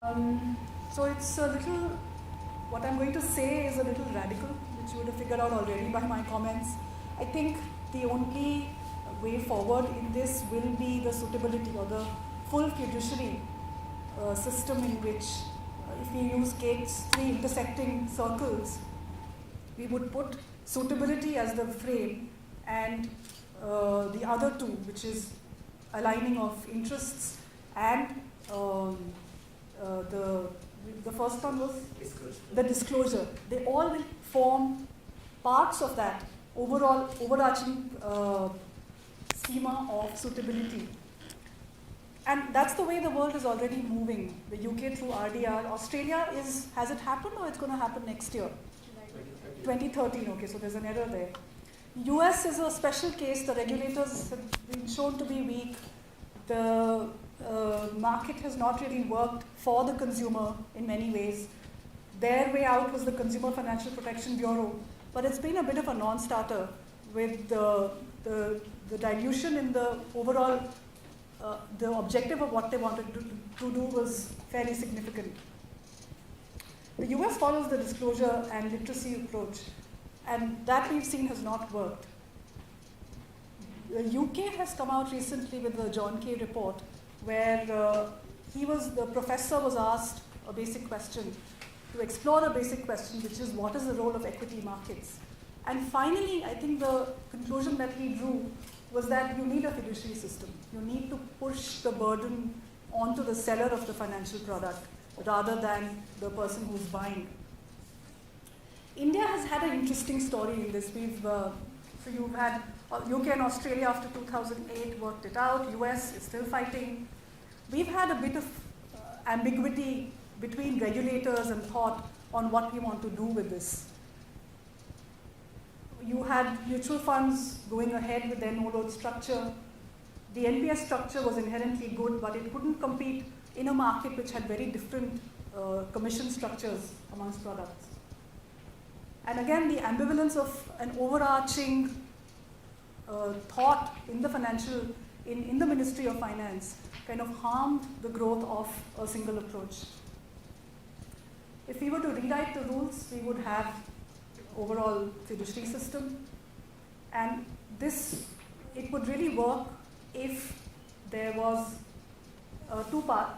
So it's a little, what I'm going to say is a little radical, which you would have figured out already by my comments. I think the only way forward in this will be the suitability or the full fiduciary system in which if we use Kate's three intersecting circles, we would put suitability as the frame and the other two, which is aligning of interests and the first one was the disclosure. They all will form parts of that overall overarching schema of suitability. And that's the way the world is already moving. The UK through RDR. Australia has it happened or it's going to happen next year? 2013, okay, so there's an error there. US is a special case. The regulators have been shown to be weak. The market has not really worked for the consumer in many ways. Their way out was the Consumer Financial Protection Bureau, but it's been a bit of a non-starter with the dilution in the overall, the objective of what they wanted to do was fairly significant. The US follows the disclosure and literacy approach, and that we've seen has not worked. The UK has come out recently with the John Kay report, where the professor was asked a basic question, to explore a basic question, which is what is the role of equity markets? And finally, I think the conclusion that he drew was that you need a fiduciary system. You need to push the burden onto the seller of the financial product rather than the person who's buying. India has had an interesting story in this. So you've had UK and Australia after 2008 worked it out. US is still fighting. We've had a bit of ambiguity between regulators and thought on what we want to do with this. You had mutual funds going ahead with their no-load structure. The NPS structure was inherently good, but it couldn't compete in a market which had very different commission structures amongst products. And again, the ambivalence of an overarching thought in the in the Ministry of Finance kind of harmed the growth of a single approach. If we were to rewrite the rules, we would have overall fiduciary system, and it would really work if there was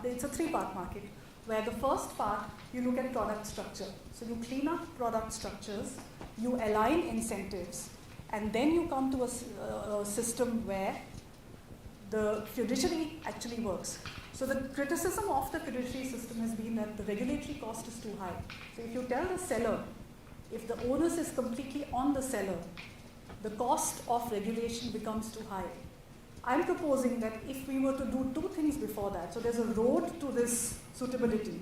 it's a three-part market, where the first part, you look at product structure. So you clean up product structures, you align incentives, and then you come to a system where the fiduciary actually works. So the criticism of the fiduciary system has been that the regulatory cost is too high. So if you tell the seller, if the onus is completely on the seller, the cost of regulation becomes too high. I'm proposing that if we were to do two things before that, so there's a road to this suitability,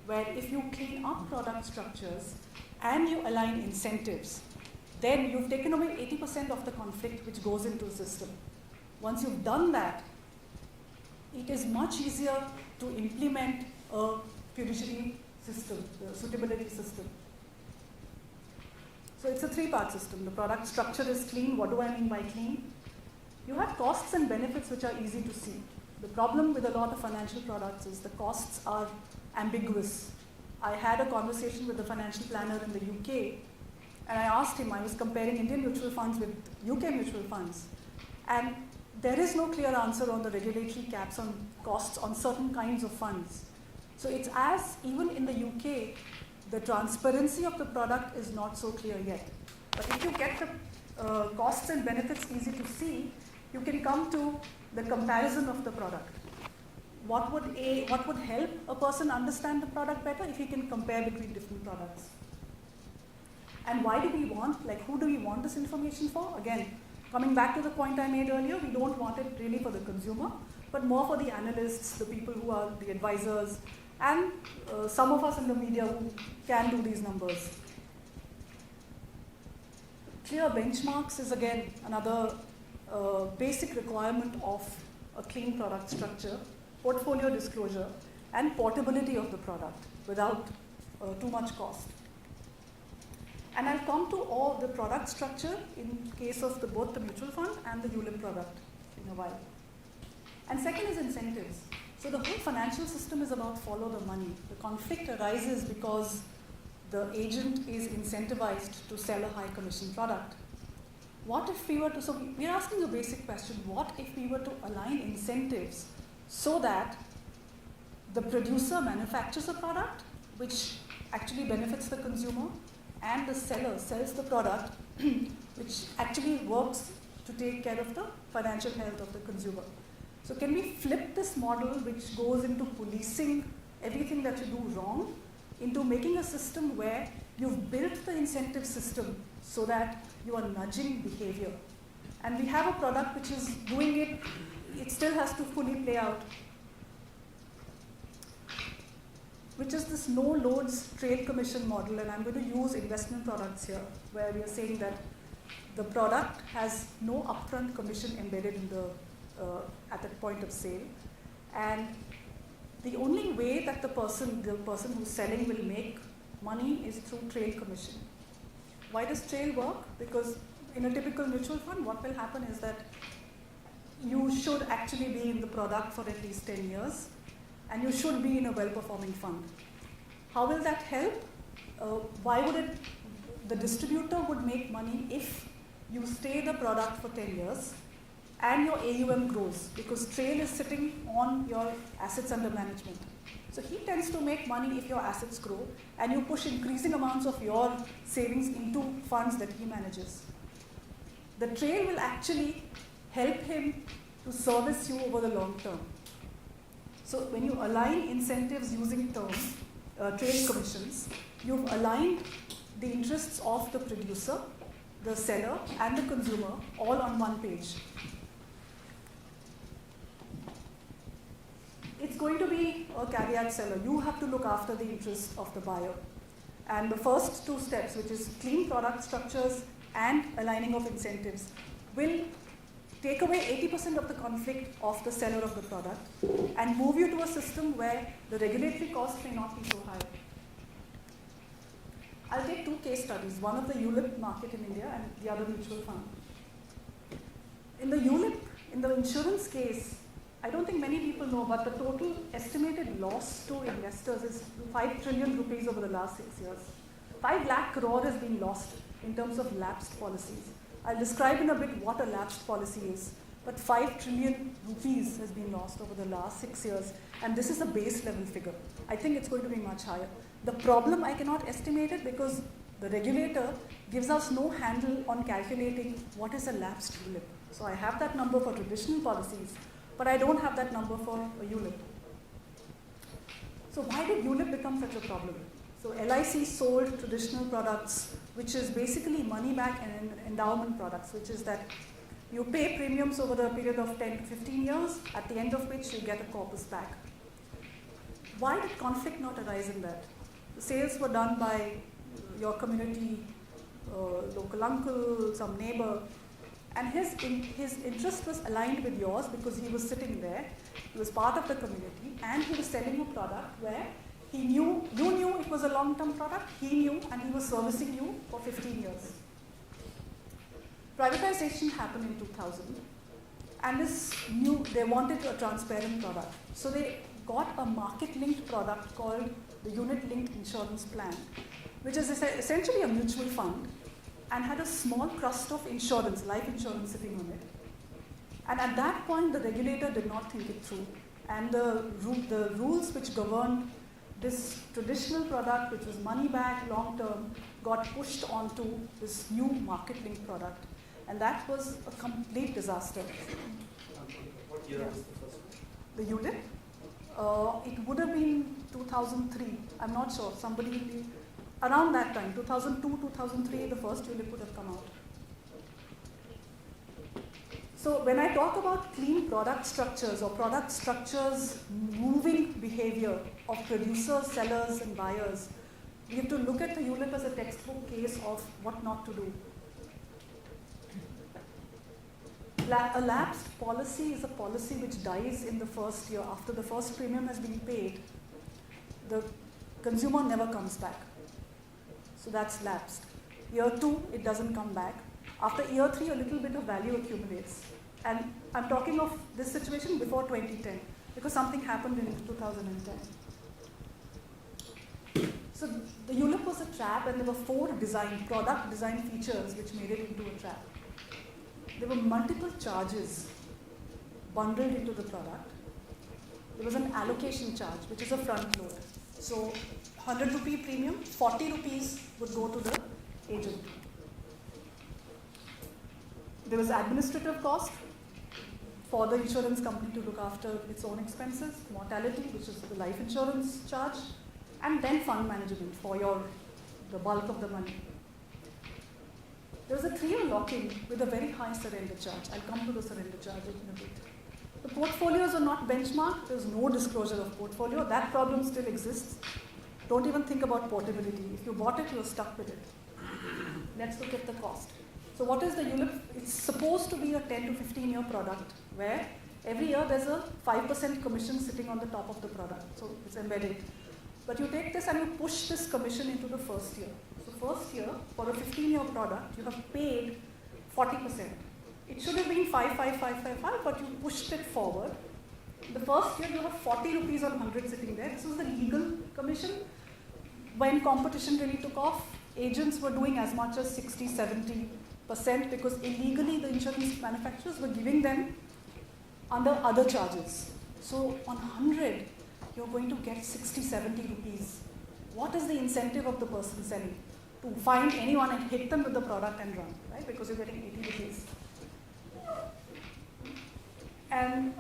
where if you clean up product structures and you align incentives, then you've taken away 80% of the conflict which goes into the system. Once you've done that, it is much easier to implement a fiduciary system, the suitability system. So it's a three-part system. The product structure is clean. What do I mean by clean? You have costs and benefits which are easy to see. The problem with a lot of financial products is the costs are ambiguous. I had a conversation with a financial planner in the UK, and I asked him, I was comparing Indian mutual funds with UK mutual funds, and there is no clear answer on the regulatory caps on costs on certain kinds of funds. So it's even in the UK, the transparency of the product is not so clear yet. But if you get the costs and benefits easy to see, you can come to the comparison of the product. What would help a person understand the product better? If he can compare between different products. And why do we want, who do we want this information for? Again, coming back to the point I made earlier, we don't want it really for the consumer, but more for the analysts, the people who are the advisors, and some of us in the media who can do these numbers. Clear benchmarks is again another basic requirement of a clean product structure, portfolio disclosure, and portability of the product without too much cost. And I'll come to all the product structure in case of both the mutual fund and the ULIP product in a while. And second is incentives. So So the whole financial system is about follow the money. The conflict arises because the agent is incentivized to sell a high commission product. What if we were to, so we're asking a basic question, what if we were to align incentives so that the producer manufactures a product which actually benefits the consumer, and the seller sells the product which actually works to take care of the financial health of the consumer. So can we flip this model which goes into policing everything that you do wrong into making a system where you've built the incentive system so that you are nudging behavior? And we have a product which is doing it, it still has to fully play out, which is this no loads trade commission model, and I'm going to use investment products here, where we are saying that the product has no upfront commission embedded in the at that point of sale, and the only way that the person who's selling will make money is through trail commission. Why does trail work? Because in a typical mutual fund, what will happen is that you should actually be in the product for at least 10 years, and you should be in a well-performing fund. How will that help? Why would it? The distributor would make money if you stay the product for 10 years and your AUM grows, because trail is sitting on your assets under management. So he tends to make money if your assets grow and you push increasing amounts of your savings into funds that he manages. The trail will actually help him to service you over the long term. So when you align incentives using trail commissions, you've aligned the interests of the producer, the seller, and the consumer all on one page. It's going to be a caveat seller. You have to look after the interests of the buyer. And the first two steps, which is clean product structures and aligning of incentives, will take away 80% of the conflict of the seller of the product and move you to a system where the regulatory cost may not be so high. I'll take two case studies, one of the ULIP market in India and the other mutual fund. In the ULIP, in the insurance case, I don't think many people know, but the total estimated loss to investors is 5 trillion rupees over the last 6 years. 5 lakh crore has been lost in terms of lapsed policies. I'll describe in a bit what a lapsed policy is, but 5 trillion rupees has been lost over the last 6 years, and this is a base level figure. I think it's going to be much higher. The problem, I cannot estimate it because the regulator gives us no handle on calculating what is a lapsed ULIP. So I have that number for traditional policies, but I don't have that number for a ULIP. So why did ULIP become such a problem? So LIC sold traditional products, which is basically money back and endowment products, which is that you pay premiums over a period of 10 to 15 years, at the end of which you get a corpus back. Why did conflict not arise in that? The sales were done by your community, local uncle, some neighbor, and his interest was aligned with yours because he was sitting there, he was part of the community, and he was selling a product where he knew, you knew it was a long-term product, he knew, and he was servicing you for 15 years. Privatization happened in 2000, and they wanted a transparent product. So they got a market-linked product called the unit-linked insurance plan, which is essentially a mutual fund, and had a small crust of insurance, life insurance sitting on it. And at that point, the regulator did not think it through. And the rules which governed this traditional product, which was money back, long term, got pushed onto this new market-linked product. And that was a complete disaster. What year was the first one? The ULIP? It would have been 2003. I'm not sure. Around that time, 2002, 2003, the first ULIP would have come out. So when I talk about clean product structures or product structures moving behavior of producers, sellers, and buyers, we have to look at the ULIP as a textbook case of what not to do. A lapsed policy is a policy which dies in the first year. After the first premium has been paid, the consumer never comes back. So that's lapsed. Year 2, it doesn't come back. After year 3, a little bit of value accumulates. And I'm talking of this situation before 2010. because something happened in 2010. So the ULIP was a trap, and there were 4 product design features which made it into a trap. There were multiple charges bundled into the product. There was an allocation charge, which is a front load. So 100 rupee premium, 40 rupees would go to the agent. There was administrative cost for the insurance company to look after its own expenses, mortality, which is the life insurance charge, and then fund management for the bulk of the money. There was a 3-year lock-in with a very high surrender charge. I'll come to the surrender charge in a bit. The portfolios are not benchmarked. There's no disclosure of portfolio. That problem still exists. Don't even think about portability. If you bought it, you're stuck with it. Let's look at the cost. So what is the ULIP? It's supposed to be a 10 to 15-year product where every year there's a 5% commission sitting on the top of the product. So it's embedded. But you take this and you push this commission into the first year. So first year, for a 15-year product, you have paid 40%. It should have been 55555, but you pushed it forward. The first year, you have 40 rupees on 100 sitting there. This was the legal commission. When competition really took off, agents were doing as much as 60-70% because illegally the insurance manufacturers were giving them under other charges. So on 100, you're going to get 60-70 rupees. What is the incentive of the person selling? To find anyone and hit them with the product and run, right? Because you're getting 80 rupees. And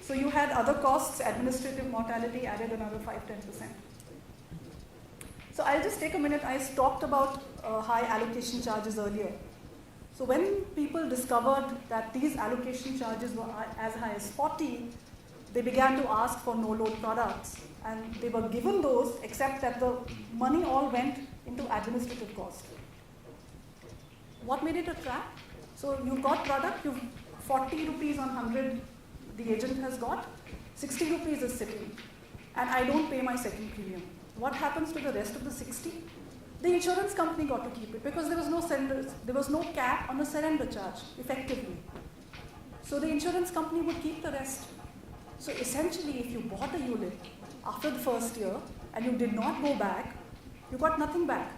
so you had other costs, administrative mortality added another 5-10%. So I'll just take a minute. I talked about high allocation charges earlier. So when people discovered that these allocation charges were as high as 40, they began to ask for no-load products. And they were given those, except that the money all went into administrative cost. What made it a trap? So you've got product, you've 40 rupees on 100 the agent has got, 60 rupees is sitting, and I don't pay my second premium. What happens to the rest of the 60? The insurance company got to keep it because there was no cap on the surrender charge, effectively. So the insurance company would keep the rest. So essentially, if you bought a ULIP after the first year and you did not go back, you got nothing back.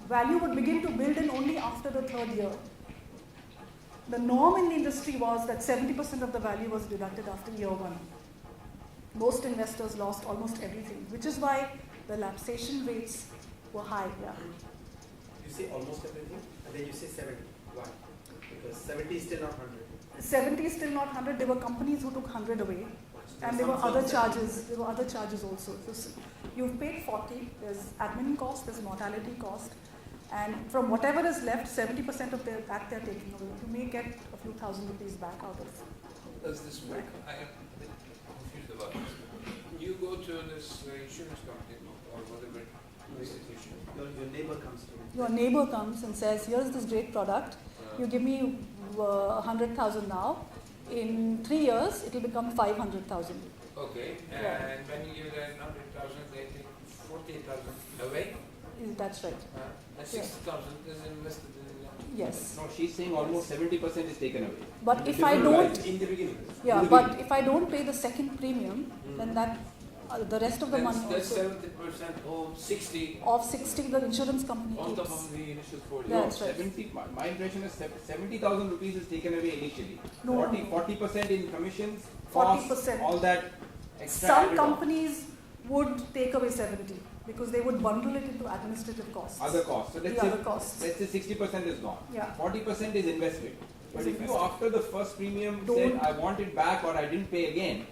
Value would begin to build in only after the 3rd year. The norm in the industry was that 70% of the value was deducted after year 1. Most investors lost almost everything, which is why the lapsation rates were high. Yeah. You say almost everything, and then you say 70. Why? Because 70 is still not 100. 70 is still not 100. There were companies who took 100 away, and there were other charges. There were other charges also. So you've paid 40. There's admin cost. There's mortality cost. And from whatever is left, 70% of that they're taking away. You may get a few thousand rupees back out of it. Does this work? I am a bit confused about this. You go to this insurance company or whatever institution. Your neighbor comes to you. Your neighbor comes and says, here's this great product. You give me 100,000 now. In 3 years, it will become 500,000. Okay, and Yeah. when you give them 100,000, they take 40,000 away? That's right. And 60,000 is invested in Yes. No, she's saying almost 70% is taken away. But if I don't, In the beginning. yeah, but if I don't pay the second premium, then that the rest of the money That's also 70% of 60 of 60 the insurance company on top keeps. of the initial 40. Yeah. That's right. 70, my impression is 70,000 rupees is taken away initially. No. 40% in commissions, 40%. costs, all that extra. Some added on. companies would take away 70 because they would bundle it into administrative costs. Other costs. So The let's other say, costs. let's say 60% is gone. Yeah. 40% is invested. But Is if you invested. after the first premium Don't- said I want it back or I didn't pay again,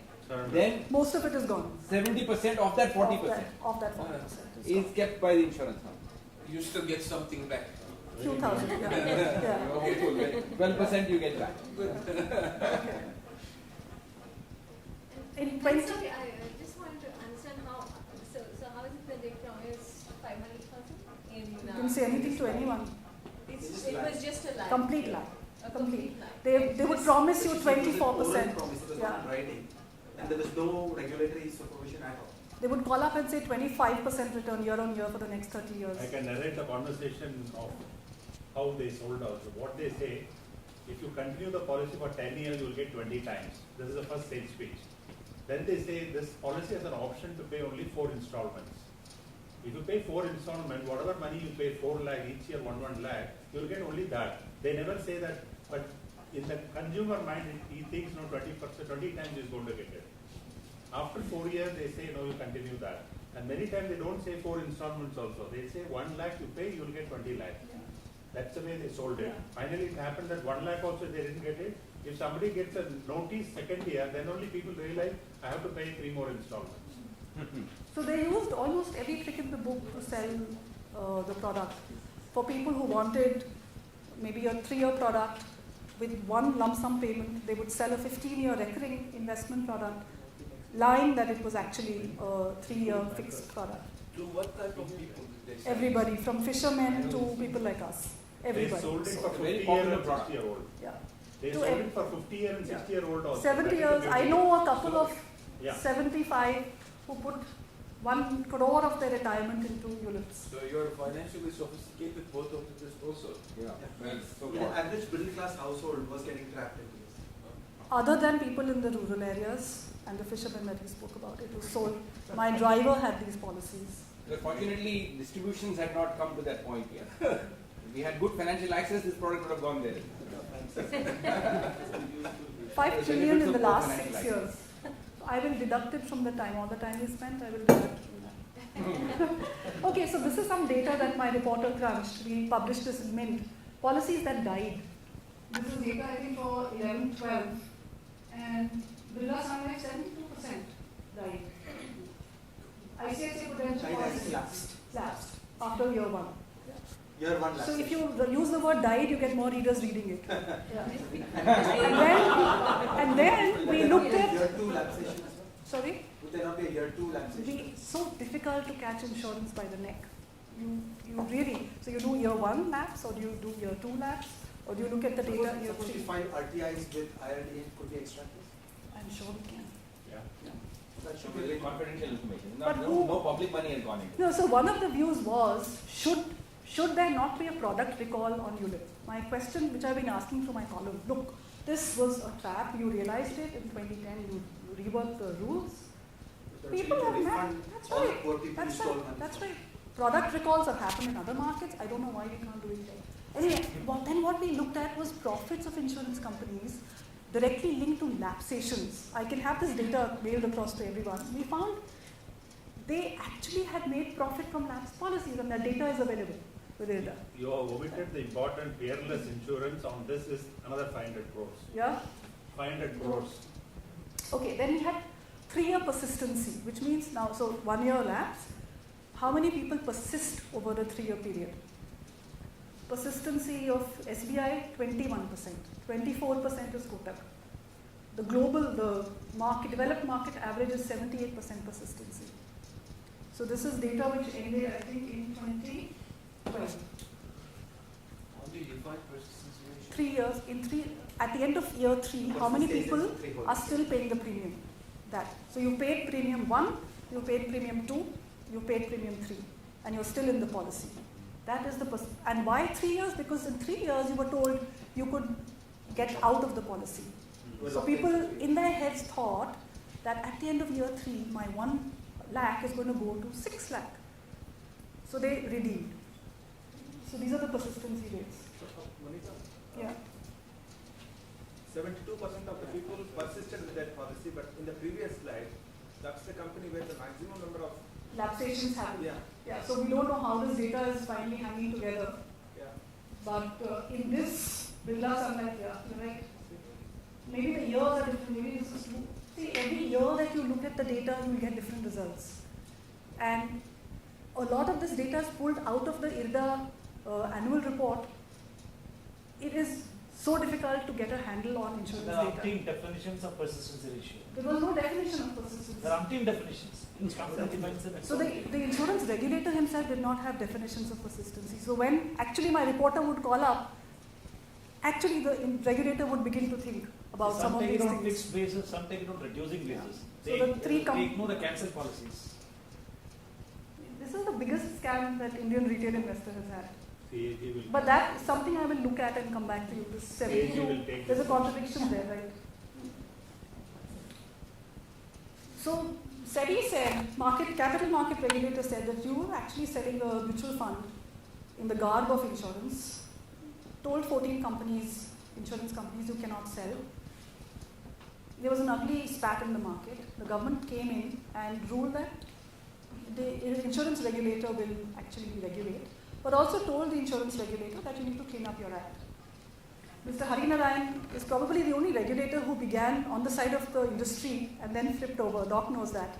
then Most of it is gone. 70% of that 40% Of that 40% is is gone. kept by the insurance company. You still get something back. Few thousand, yeah. Yeah. You're hopeful, right? 12% you get back. Okay. In 20, Sorry, I just wanted to understand how, so how is it that they promised 500,000 in... you can say anything to anyone. It was just a lie. Complete lie. A complete lie. They would promise you It was an 24%. oral promise, it was not Yeah. in writing. And there was no regulatory supervision at all. They would call up and say 25% return year on year for the next 30 years. I can narrate a conversation of how they sold also. What they say if you continue the policy for 10 years, you will get 20 times. This is the first sales pitch. Then they say this policy has an option to pay only 4 installments. If you pay 4 installments, whatever money you pay 4 lakh each year, 1 lakh, you will get only that. They never say that, but in the consumer mind, he thinks no 20 times he is going to get it. After 4 years, they say no, you continue that. And many times they don't say 4 installments also. They say 1 lakh you pay, you will get 20 lakh. That's the way they sold it. Finally, it happened that 1 lakh also they didn't get it. If somebody gets a notice second year, then only people realize I have to pay 3 more installments. So they used almost every trick in the book to sell the product. For people who wanted maybe a 3-year product with one lump sum payment, they would sell a 15-year recurring investment product, lying that it was actually a 3-year fixed product. To what type of people did they sell? Everybody, from fishermen to people like us. Everybody. They sold it for Very 50 popular year and product. 60-year-old. Yeah. They To sold ev- it for 50-year and 60-year-old also. 70 That is the years. I beauty. know a couple of Yeah. 75 who put 1 crore of their retirement into ULIPs. So you're financially sophisticated, both of this also. Yeah. Well, so In an average middle class household was getting trapped into this. Other than people in the rural areas and the fishermen that we spoke about, it was sold. My driver had these policies. fortunately, distributions had not come to that point yet. If we had good financial access, this product would have gone there. 5 The trillion benefits in the of last financial 6 years. I will deduct it from the time, all the time he spent, I will deduct from that. Okay, so this is some data that my reporter crunched. We published this in Mint. Policies that died. This is data I think for 11, 12. And Birla Sun Life 72% died. ICICI Prudential Died as policy lapsed. lapsed after year 1. Year 1 So if lapsation. you use the word died, you get more readers reading it. Yeah. and then we looked at, Year 2 lapsation as well. sorry, Would there not be a year 2 lapsation? it's so difficult to catch insurance by the neck. You really, so you do year 1 lapse, or do you do year 2 lapse, or do you look at the data year Suppose 3? you find RTIs with IRDA, could we extract this? I'm sure we can. Yeah. That should Should be be very confidential information. But No public money has gone into it. No, so one of the views was, should there not be a product recall on ULIP? My question, which I've been asking through my column, look, this was a trap, you realized it in 2010, you reworked the rules. People have mad. That's all the right. poor people That's who stole right. money. That's right. Product recalls have happened in other markets. I don't know why we can't do it there. Anyway, then what we looked at was profits of insurance companies directly linked to lapsations. I can have this data mailed across to everyone. We found they actually had made profit from lapse policies, and that data is available within it. You have omitted the important peerless insurance on this is another 500 crores. Yeah? 500 crores. Okay, then we had 3-year persistency, which means now, so 1 year lapse, how many people persist over a 3-year period? Persistency of SBI, 21%. 24% is Kotak. The global, the market, developed market average is 78% persistency. So this is data which ended, I think, in 2012. How do you define persistency ratio? 3 years, at the end of year 3, how many people are still paying the premium? That. So you paid premium 1, you paid premium 2, you paid premium 3, and you're still in the policy. That is the and why 3 years? Because in 3 years you were told you could get out of the policy. So people in their heads thought that at the end of year 3, my 1 lakh is going to go to 6 lakh. So they redeemed. So these are the persistency rates. Monika, Yeah. 72% of the people persisted with that policy, but in the previous slide, that's the company where the maximum number of Lapsations happen. yeah. Yeah, so we don't know how this data is finally hanging together. Yeah. But in this Birla Sun Life, yeah, you're right. Maybe the years are different. Maybe this is true. See, every year that you look at the data, you will get different results. And a lot of this data is pulled out of the IRDA annual report. It is so difficult to get a handle on insurance There are data. umpteen definitions of persistency ratio. There was no definition of persistency. There are umpteen definitions. Each company defines them. So the insurance regulator himself did not have definitions of persistency. So when actually my reporter would call up, actually the regulator would begin to think about some of take these it on things. fixed basis, some take it on reducing basis. So the three They ignore the cancel policies. This is the biggest scam that Indian retail investor has had. CAG will. But that is something I will look at and come back to you. This CAG 72, will take there's a this. contradiction there, right? So SEBI said, capital market regulator said that you were actually selling a mutual fund in the garb of insurance, told 14 companies, insurance companies, you cannot sell. There was an ugly spat in the market. The government came in and ruled that the insurance regulator will actually regulate, but also told the insurance regulator that you need to clean up your act. Mr. Harinarayan is probably the only regulator who began on the side of the industry and then flipped over. Doc knows that.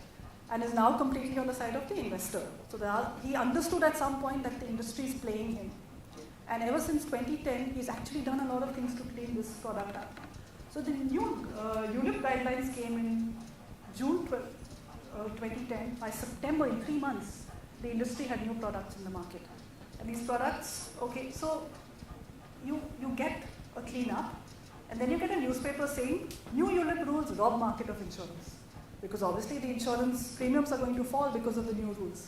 And is now completely on the side of the investor. So he understood at some point that the industry is playing him. And ever since 2010, he's actually done a lot of things to clean this product up. So the new ULIP guidelines came in June 2010. By September, in 3 months, the industry had new products in the market. And these products, okay, so you get a cleanup, and then you get a newspaper saying, new ULIP rules rob market of insurance. Because obviously the insurance premiums are going to fall because of the new rules.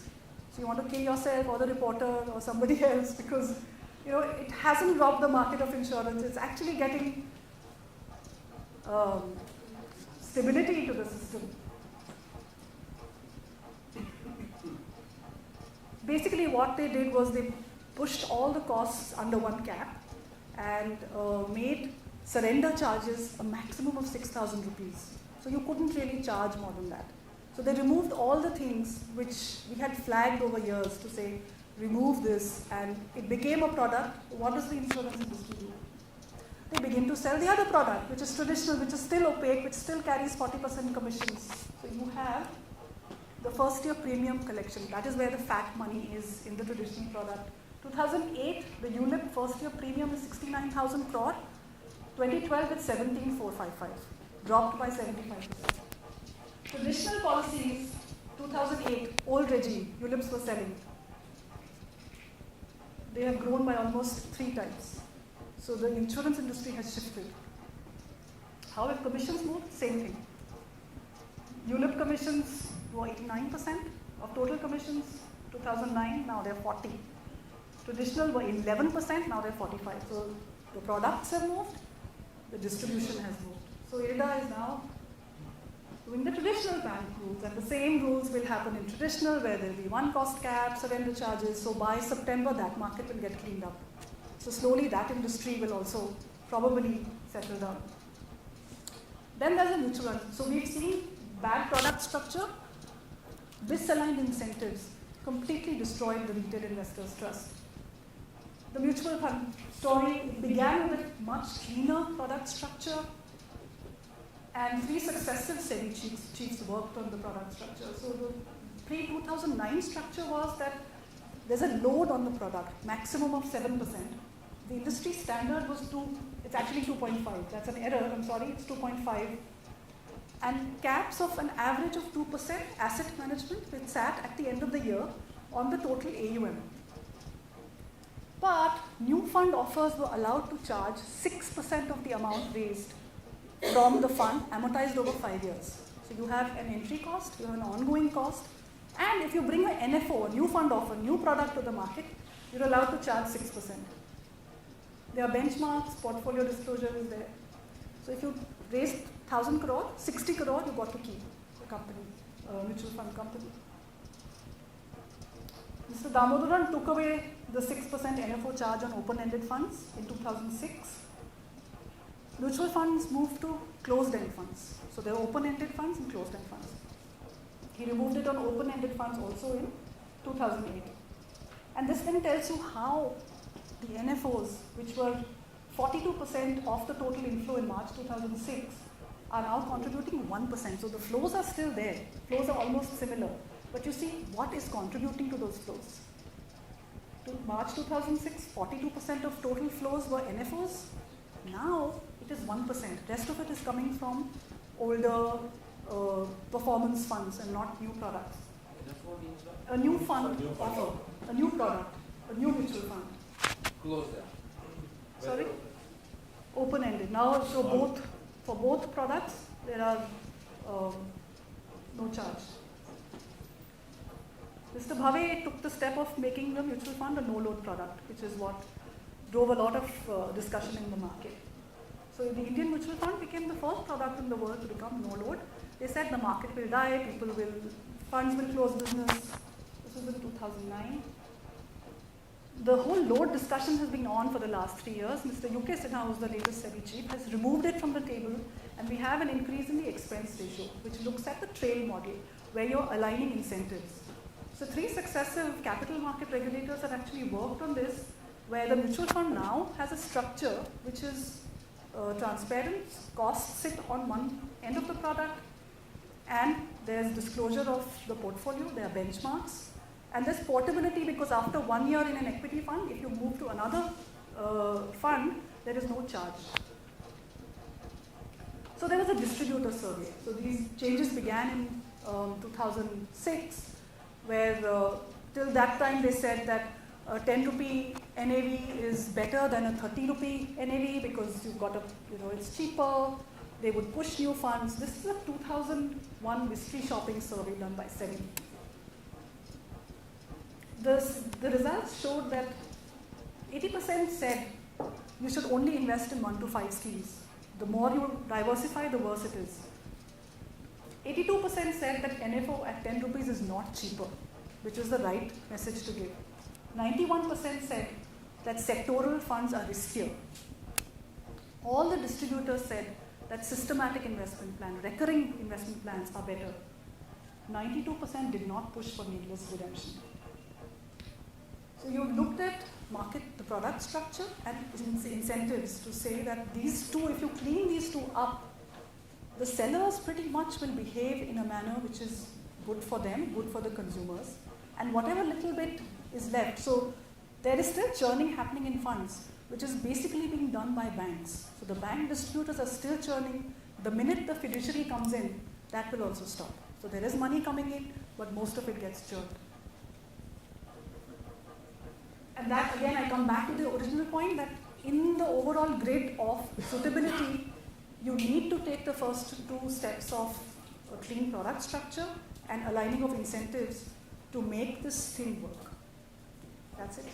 So you want to kill yourself or the reporter or somebody else because it hasn't robbed the market of insurance. It's actually getting stability into the system. Basically what they did was they pushed all the costs under one cap and made surrender charges a maximum of 6,000 rupees. So you couldn't really charge more than that. So they removed all the things which we had flagged over years to say, remove this, and it became a product. What does the insurance industry do? They begin to sell the other product, which is traditional, which is still opaque, which still carries 40% commissions. So you have the first year premium collection. That is where the fat money is in the traditional product. 2008, the ULIP first year premium is 69,000 crore. 2012, it's 17,455. Dropped by 75%. Traditional policies, 2008, old regime, ULIPs were selling. They have grown by almost 3 times. So the insurance industry has shifted. How have commissions moved? Same thing. ULIP commissions were 89% of total commissions, 2009, now they're 40. Traditional were 11%, now they're 45. So the products have moved, the distribution has moved. So IRDA is now doing the traditional bank rules, and the same rules will happen in traditional where there will be one cost cap, surrender charges. So by September, that market will get cleaned up. So slowly that industry will also probably settle down. Then there's a mutual fund. So we've seen bad product structure, misaligned incentives completely destroyed the retail investors' trust. The mutual fund story began with a much cleaner product structure, and 3 successive SEBI chiefs worked on the product structure. So the pre-2009 structure was that there's a load on the product, maximum of 7%. The industry standard was it's actually 2.5. That's an error, I'm sorry, it's 2.5. And caps of an average of 2% asset management, which sat at the end of the year on the total AUM. But new fund offers were allowed to charge 6% of the amount raised from the fund, amortized over 5 years. So you have an entry cost, you have an ongoing cost, and if you bring an NFO, a new fund offer, new product to the market, you're allowed to charge 6%. There are benchmarks, portfolio disclosure is there. So if you raised 1,000 crore, 60 crore you got to keep the company, mutual fund company. Mr. Damodaran took away the 6% NFO charge on open-ended funds in 2006. Mutual funds moved to closed-end funds. So there are open-ended funds and closed-end funds. He removed it on open-ended funds also in 2008. And this then tells you how the NFOs, which were 42% of the total inflow in March 2006, are now contributing 1%. So the flows are still there. Flows are almost similar. But you see, what is contributing to those flows? To March 2006, 42% of total flows were NFOs. Now, it is 1%. Rest of it is coming from older performance funds and not new products. A new fund offer, a new product, a new mutual fund. Close that. Sorry? Open-ended. Now, so for both products, there are no charge. Mr. Bhave took the step of making the mutual fund a no-load product, which is what drove a lot of discussion in the market. So the Indian mutual fund became the first product in the world to become no-load. They said the market will die, funds will close business. This was in 2009. The whole load discussion has been on for the last 3 years. Mr. UK Sinha, who's the latest SEBI chief, has removed it from the table, and we have an increase in the expense ratio, which looks at the trail model, where you're aligning incentives. So 3 successive capital market regulators have actually worked on this, where the mutual fund now has a structure which is transparent, costs sit on one end of the product, and there's disclosure of the portfolio, there are benchmarks, and there's portability because after 1 year in an equity fund, if you move to another fund, there is no charge. So there was a distributor survey. So these changes began in 2006, where till that time they said that 10 rupee NAV is better than a 30 rupee NAV because you've got it's cheaper. They would push new funds. This is a 2001 mystery shopping survey done by SEBI. The results showed that 80% said you should only invest in 1 to 5 schemes. The more you diversify, the worse it is. 82% said that NFO at 10 rupees is not cheaper, which is the right message to give. 91% said that sectoral funds are riskier. All the distributors said that systematic investment plan, recurring investment plans are better. 92% did not push for needless redemption. So you looked at the product structure and incentives to say that these two, if you clean these two up, the sellers pretty much will behave in a manner which is good for them, good for the consumers, and whatever little bit is left. So there is still churning happening in funds, which is basically being done by banks. So the bank distributors are still churning. The minute the fiduciary comes in, that will also stop. So there is money coming in, but most of it gets churned. And that, again, I come back to the original point that in the overall grid of suitability, you need to take the first 2 steps of a clean product structure and aligning of incentives to make this thing work. That's it.